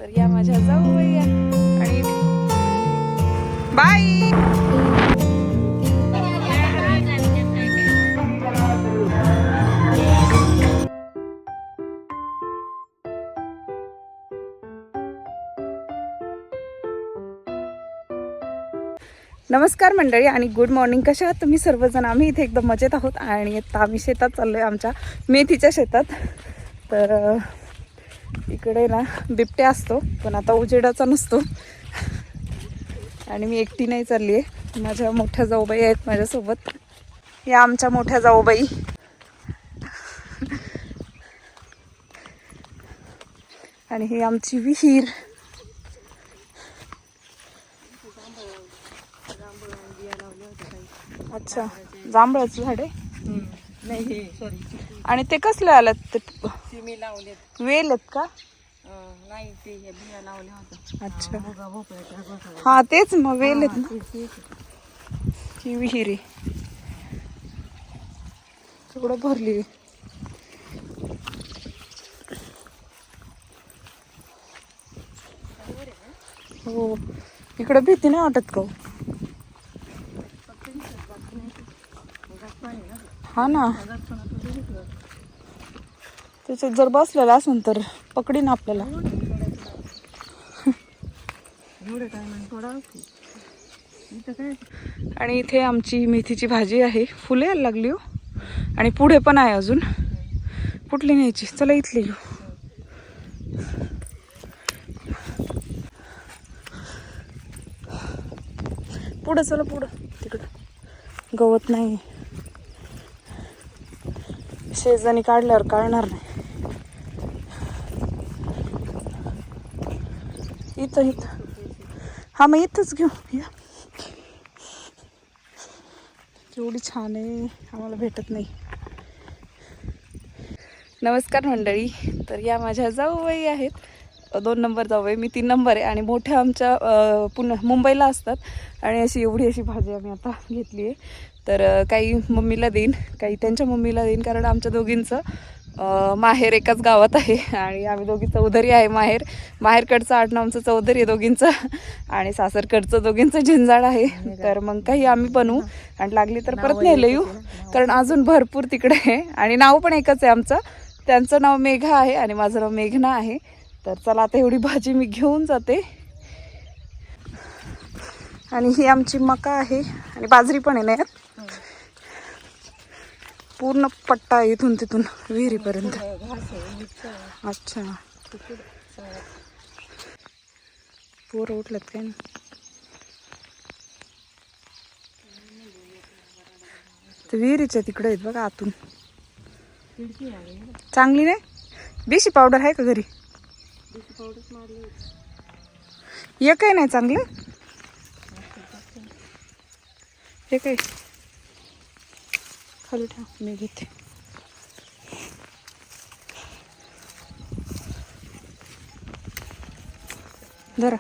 तर या माझ्या जाऊया आणि बाय. नमस्कार मंडळी आणि गुड मॉर्निंग. कशा आहात तुम्ही सर्वजण? आम्ही इथे एकदम मजेत आहोत आणि आता आम्ही शेतात चाललो आहे, आमच्या मेथीच्या शेतात. तर इकडे ना बिबट्या असतो, पण आता उजेडाचा नसतो आणि मी एकटी नाही चालली आहे. माझ्या मोठ्या जाऊबाई आहेत माझ्यासोबत. या आमच्या मोठ्या जाऊबाई. आणि ही आमची विहीर. अच्छा, जांभळाचं झाड आहे. नाही सॉरी. आणि ते कसले आलं? ते मी लावले. वेल आहेत का? नाही ते बिया लावल्या होत्या. अच्छा, भोपळ्याच्या हा तेच मग वेल आहेत ना. ही विहिरी सगळं भरली. हो, इकडे भीती नाही वाटत का? हा ना, त्याच्यात जर बसलेला असेल तर पकडीन आपल्याला. आणि इथे आमची मेथीची भाजी आहे. फुले यायला लागली हो, आणि पुढे पण आहे अजून. कुठली न्यायची? चला इथली घेऊ. पुढं चला, पुढं. तिकडं गवत नाही, शेजानी काढल्यावर काढणार नाही. इथं इथं, हा मग इथंच घेऊ या. एवढी छान आहे, आम्हाला भेटत नाही. नमस्कार मंडळी. तर या माझ्या जाऊबाई आहेत. 2 नंबर जाऊबाई, मी 3 नंबर आहे. आणि मोठ्या आमच्या पुन्हा मुंबईला असतात. आणि अशी एवढी अशी भाजी आम्ही आता घेतली आहे. तर काही मम्मीला देईन, काही त्यांच्या मम्मीला देईन, कारण आमच्या दोघींचं माहेर एकाच गावात आहे. आणि आम्ही दोघी चौधरी आहे. माहेरकडचं आडनाव आमचं चौधरी आहे दोघींचं, आणि सासरकडचं दोघींचं झिंजाळ आहे. तर मग काही आम्ही बनवू, आणि लागली तर परत नेलं येऊ, कारण अजून भरपूर तिकडे आहे. आणि नाव पण एकच आहे आमचं. त्यांचं नाव मेघा आहे आणि माझं नाव मेघना आहे. तर चला आता एवढी भाजी मी घेऊन जाते. आणि ही आमची मका आहे, आणि बाजरी पण आहे ना यात. पूर्ण पट्टा आहे इथून तिथून विहिरीपर्यंत. अच्छा, पोरं उठलेत काय ना. तर विहिरीच्या तिकडे आहेत बघा आतून. चांगली नाही? देशी पावडर आहे का घरी? एक आहे नाही चांगलं. हे काय खाली ठेव, मी घेते. जरा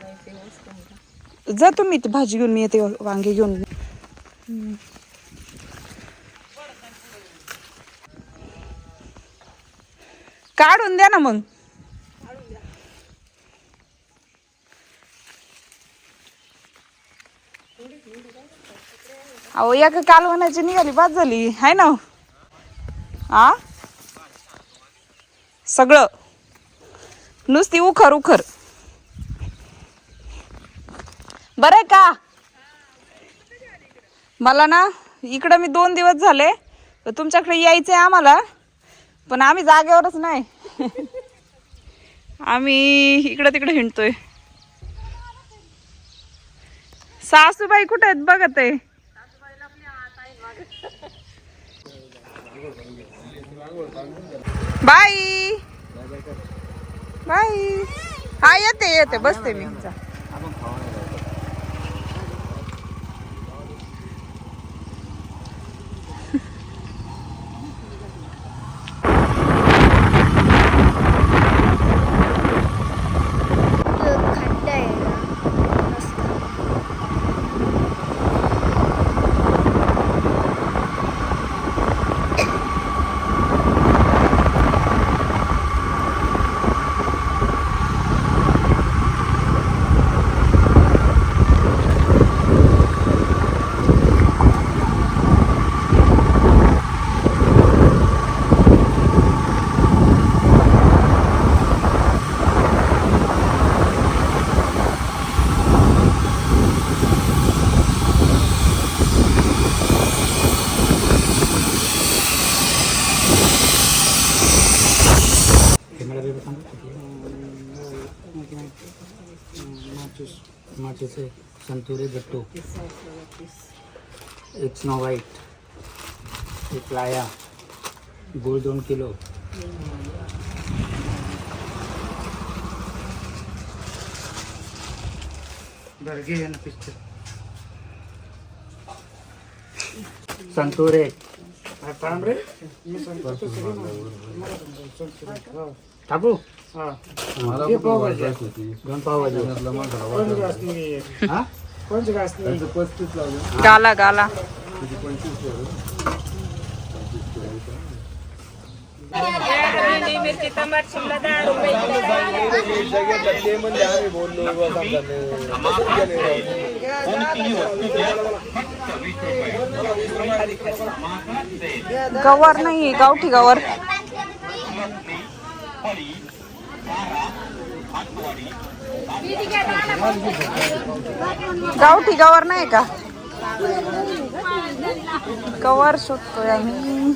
जा तुम्ही, ती भाजी घेऊन मी येते, वांगे घेऊन. काढून द्या ना मग. अहो एका कालवनाची निघाली, बाद झाली हाय ना. आ सगळं नुसती उखर उखर. बरं आहे का? मला ना इकडं मी 2 दिवस झाले, तुमच्याकडे यायचंय आम्हाला, पण आम्ही जागेवरच नाही. आम्ही इकडं तिकडे हिंडतोय. सासूबाई कुठे आहेत बघत आहे. बाई बाई. हा येते येते, बसते मी. टमाटे संतुरे गट्टू, एक स्नो व्हाइट, एक लाया, गुड़ 2 किलो, बर्गे है ना पिक्चर, संतुरे टाकू दोन पावभाजी गाला गाला गवार नाही, गावठी गवार. गावठी गवार नाही का? गवार शोधतोय आम्ही.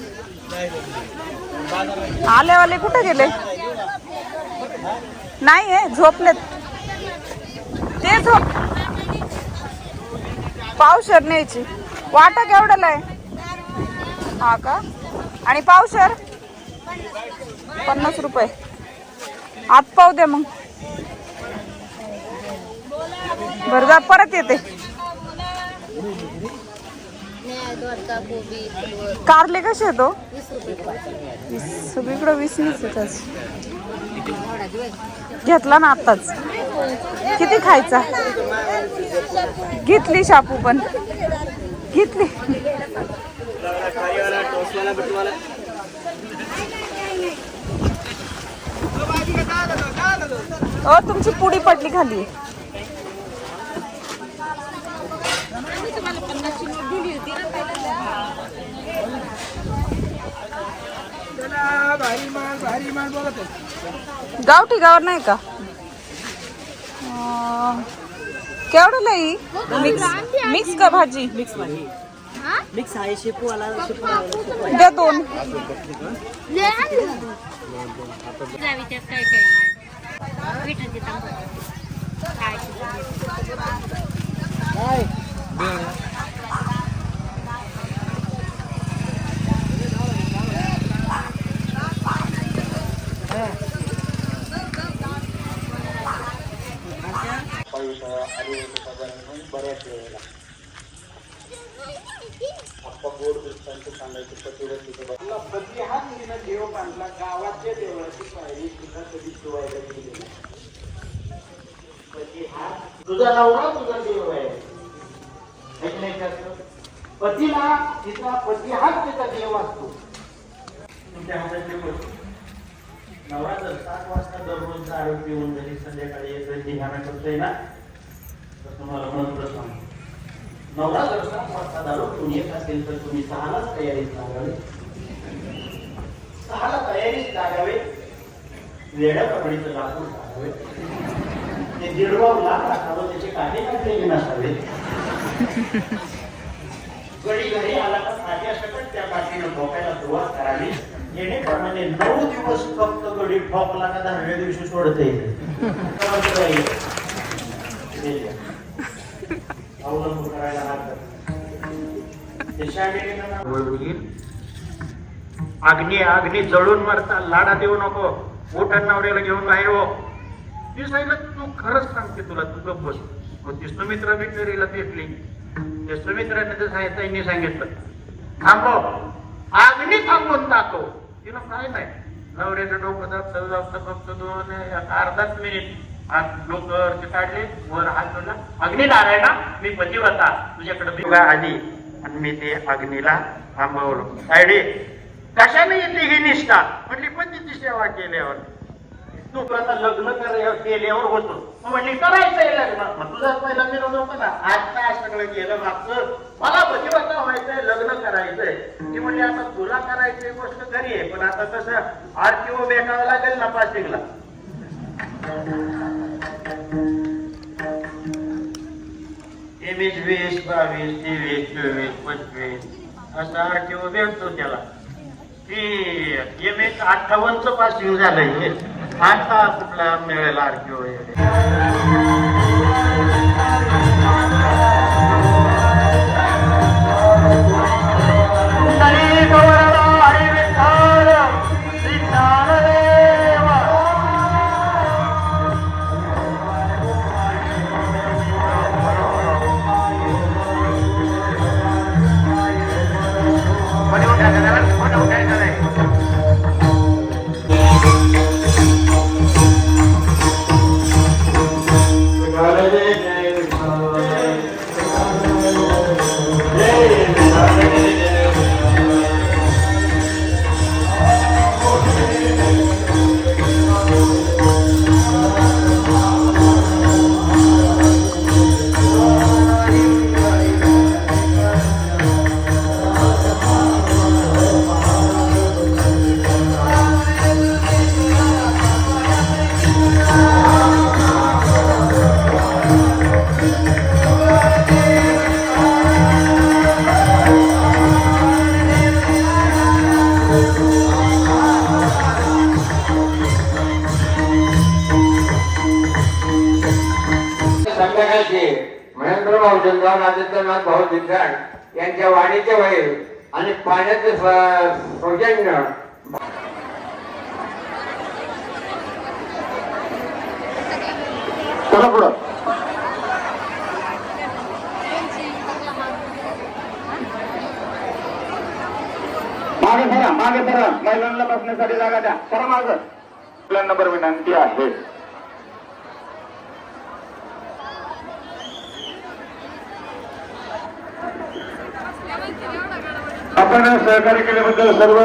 आलेवाले कुठे गेले? नाही आहे, झोपलेत ते. झोप पावशर न्यायची. वाटा केवढ्याला आहे? हा का? आणि पावशर 50 रुपये. आत पाव दे मग. बरं जा, परत येते. कारले कसे येतो? 20. सगळीकडे 20 घेतला ना आताच. किती खायचा? घेतली शापू पण घेतली. ओ तुमची पुडी पडली खाली. गावठी गावर नाही का? केवढं लई? मिक्स का भाजी? मिक्स आहे. शेपू वाला द्या 2. तुझा नवरा तुझा देव आहे. पतीला तिचा पती हाच तिचा देव असतो. तुमच्या हातातली गोष्ट. नवरा जर 7 वाजता दररोज दारू पिऊन जरी संध्याकाळी येत धिंगाणा करतोय ना, तर तुम्हाला मंत्र सांगतो. नवरा जर 7 वाजता दारू पिऊन येत असेल तर तुम्ही 6लाच तयारीत लागावे. 6ला तयारीत लागावे. वेड्याप्रमाणे लाकूड लागावे. ते 1.5 लाख टाकावं. त्याचे काटे काढलेले नसावे. गडी घरी आला तर साध्यासकट त्या पाठीनं ठोकायला सुरुवात करावी. येणेप्रमाणे 9 दिवस फक्त गडी ठोकला का 10व्या दिवशी सोडता येते. अवलंबून करायला लागतं. अग्नी जळून मरता. लाडा देऊ नको. मोठ्या नवऱ्याला घेऊन बाहेर हो. ती सांगितलं तू खरंच सांगते तुला, तू गप्प बस. मग ती सुमित्रा बिचारीला भेटली. त्या सुमित्राने तर सांगितलं थांबव, अग्नी थांबवून टाकव. तिला काय नाही. नवऱ्याचं डोकं दाबता फक्त 2-अर्धाच मिनिट हात डोकं काढले, वर हात जोडला. अग्नी नारायणा, मी पतिव्रता तुझ्याकडे आली आणि मी ते अग्नीला थांबवलो. आयडी कशाने येते ही निष्ठा? म्हटली पतीची सेवा केल्यावर. तू आता लग्न केल्यावर होतो. म्हणली करायचंय लग्न. मग तुझा पहिला विरोध होता ना. आता सगळं गेलं मागचं. मला पतिव्रता व्हायचंय, लग्न करायचंय. ती म्हणली आता तुला करायची गोष्ट खरी आहे, पण आता तसं RTO भेटावं लागेल ना पासिंगला. MS 20, 22, 23, 24, 25 असा RTO भेटतो त्याला. ती MS 58चं पासिंग झालंय. आता कुठला मिळेल RTO? संध्याकाळची महेंद्र भाऊ चंद्रराव आदित्यनाथ भाऊ दिसड यांच्या वाणीचे वैर आणि पाण्याचे सौजन्य पुढं मागे सरा महिलांना बसण्यासाठी जागा द्या सर मागं नंबर विनंती आहे. आपण सहकार्य केल्याबद्दल सर्व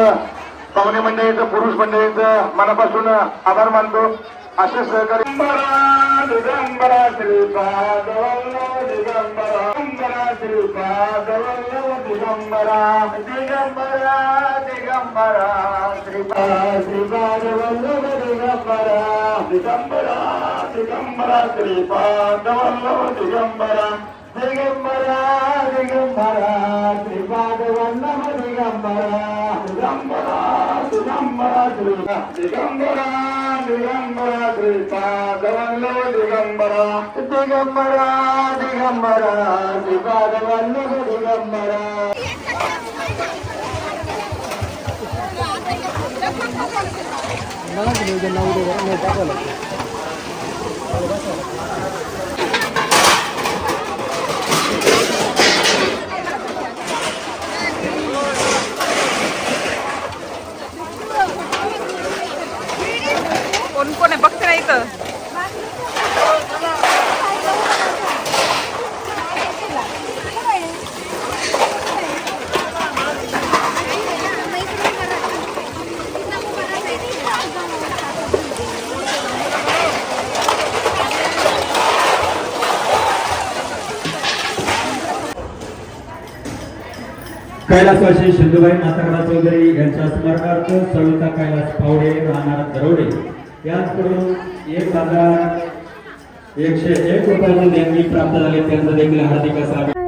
पाहुणे मंडळीचं पुरुष मंडळीचं मनापासून आभार मानतो. असे सहकार्य दिगंबरा श्रीपाद वल्लभ दिगंबरा श्रीपाद वल्लभ दिगंबरा दिगंबरा दिगंबरा श्रीपाद वल्लभ दिगंबरा दिगंबरा दिगंबरा श्रीपाद वल्लभ दिगंबरा दिगंबरा दिगंबरा श्रीपाद वल्लभ दिगंबरा दिगंबरा दिगंबरा दिगंबरा दिगंबरा श्रीपाद वल्लभ दिगंबरा दिगंबरा दिगंबरा श्रीपाद वल्लभ दिगंबरा. कोण कोण आहे बघते ना इथं. कैलासवासी सिंधुबाई नाथकरा चौधरी यांच्या स्मरणार्थ सविता कैलास पावडे राहणार दरोडे यांकडून 1101 रुपयांची देणगी प्राप्त झाली. त्यांचं देखील हार्दिक स्वागत.